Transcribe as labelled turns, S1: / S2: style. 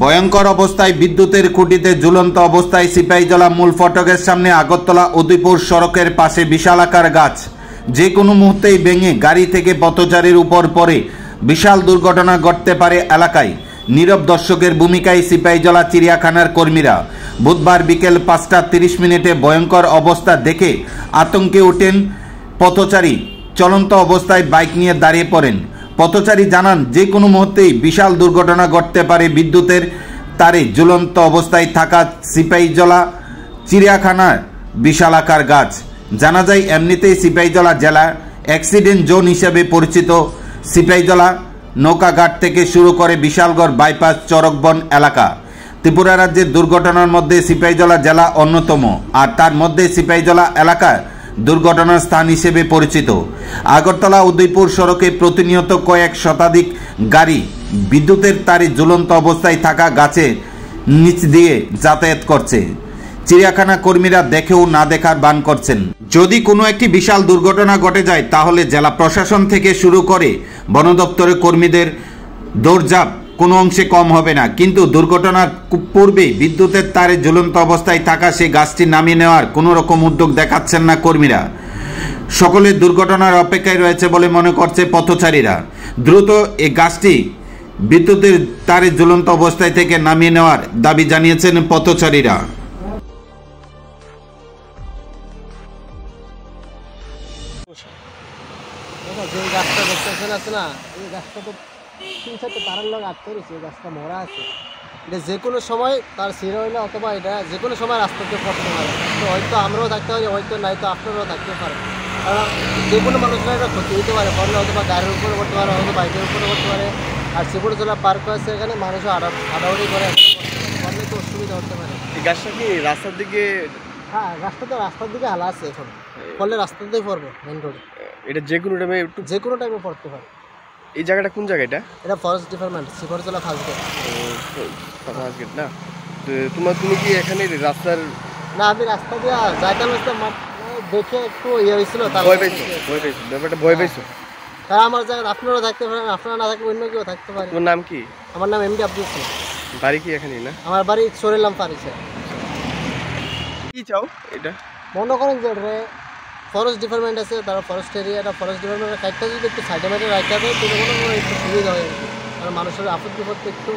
S1: ভয়ঙ্কর অবস্থায় বিদ্যুতের খুঁটিতে ঝুলন্ত অবস্থায় সিপাহীজলা মূল ফটকের সামনে আগরতলা উদয়পুর সড়কের পাশে বিশালাকার গাছ যে কোনো মুহূর্তেই ভেঙে গাড়ি থেকে পথচারীর উপর পড়ে বিশাল দুর্ঘটনা ঘটতে পারে এলাকায়। নীরব দর্শকের ভূমিকায় সিপাহীজলা চিড়িয়াখানার কর্মীরা বুধবার বিকেল 5:30 ভয়ঙ্কর অবস্থা দেখে আতঙ্কে ওঠেন পথচারী। চলন্ত অবস্থায় বাইক নিয়ে দাঁড়িয়ে পড়েন। পথচারী জানান যে কোনো মুহূর্তেই বিশাল দুর্ঘটনা ঘটতে পারে বিদ্যুতের তারে ঝুলন্ত অবস্থায় থাকা সিপাহীজলা চিড়িয়াখানার বিশালাকার গাছ। জানা যায় এমনিতেই সিপাহীজলা জেলা অ্যাক্সিডেন্ট জোন হিসেবে পরিচিত। সিপাহীজলা নৌকাঘাট থেকে শুরু করে বিশালগড় বাইপাস চরকবন এলাকা ত্রিপুরা রাজ্যের দুর্ঘটনার মধ্যে সিপাহীজলা জেলা অন্যতম, আর তার মধ্যে সিপাহীজলা এলাকা দুর্ঘটনার স্থান হিসেবে পরিচিত। আগরতলা উদয়পুর সড়কে প্রতিনিয়ত কয়েক শতাধিক গাড়ি বিদ্যুতের তারে ঝুলন্ত অবস্থায় থাকা গাছের নিচ দিয়ে যাতায়াত করছে। চিড়িয়াখানা কর্মীরা দেখেও না দেখার ভান করছেন। যদি কোনো একটি বিশাল দুর্ঘটনা ঘটে যায় তাহলে জেলা প্রশাসন থেকে শুরু করে বন দপ্তরের কর্মীদের দৌড়ঝাঁপ কোনো অংশে কম হবে না, কিন্তু দুর্ঘটনার পূর্বে বিদ্যুতের তারে ঝুলন্ত অবস্থায় থাকা সেই গাছটি নামিয়ে নেওয়ার কোনো রকম উদ্যোগ দেখাচ্ছেন না কর্মীরা। সকলে দুর্ঘটনার অপেক্ষায় রয়েছে বলে মনে করছে পথচারীরা। দ্রুত এই গাছটি বিদ্যুতের তারে ঝুলন্ত অবস্থায় থেকে নামিয়ে নেওয়ার দাবি জানিয়েছেন পথচারীরা।
S2: যে গাছটা দেখতেছেন আছে না, এই গাছটা তো 3-4টা তারের লোক আটকে রয়েছে। এই গাছটা মরা আছে, এটা যে কোনো সময় তার ছিঁড়ে হইলে অথবা এটা যে কোনো সময় রাস্তাতে পড়তে পারে। তো হয়তো আমরাও থাকতে পারি, হয়তো নাই তো আপনারাও থাকতে পারে। কারণ যে কোনো মানুষের একটা ক্ষতি হতে পারে, পড়লে হয়তো বা গাড়ির উপরে পড়তে পারে, হয়তো বাইকের উপরে পড়তে পারে। আর চিপুরজলা পার্ক আছে, এখানে মানুষও আড়াউড়ি করে, পড়লে তো অসুবিধা হতে পারে।
S3: এই গাছটা কি রাস্তার দিকে?
S2: হ্যাঁ, গাছটা তো রাস্তার দিকে হালা আছে, এখন পড়লে রাস্তাতেই পড়বে মেন রোডে।
S3: এটা যে কোনো টাইমে
S2: যে কোনো টাইমে পড়তে পারে।
S3: এই জায়গাটা কোন জায়গা?
S2: এটা forest department, Chipurjala first gate.
S3: First gate না? তুমি কি এখানে রাস্তার?
S2: না, আমি রাস্তা দিয়ে যাইতাম, দেখে একটু ইয়ে হয়েছিল।
S3: ব্যাপারটা ভয় পাইছো?
S2: তারা আমার জায়গায় আপনারাও থাকতে পারেন, আপনারা না থাকলে অন্য কেউ থাকতে পারে।
S3: তোমার নাম কি?
S2: আমার নাম এমডি আব্দুল সালাম।
S3: বাড়ি কি এখানেই না?
S2: আমার বাড়ি সরেলাম পারিছে।
S3: কি চাও এটা?
S2: মনে করেন যে ফরেস্ট ডিপার্টমেন্ট আছে, তারা ফরেস্ট এরিয়াটা ফরেস্ট ডিপার্টমেন্টের কাজটা যদি একটু সাইডে মাইডে রাখা দেয়, তাহলে কোনো একটু সুবিধা হয় আর কি। কারণ মানুষের আপদ বিপদ একটু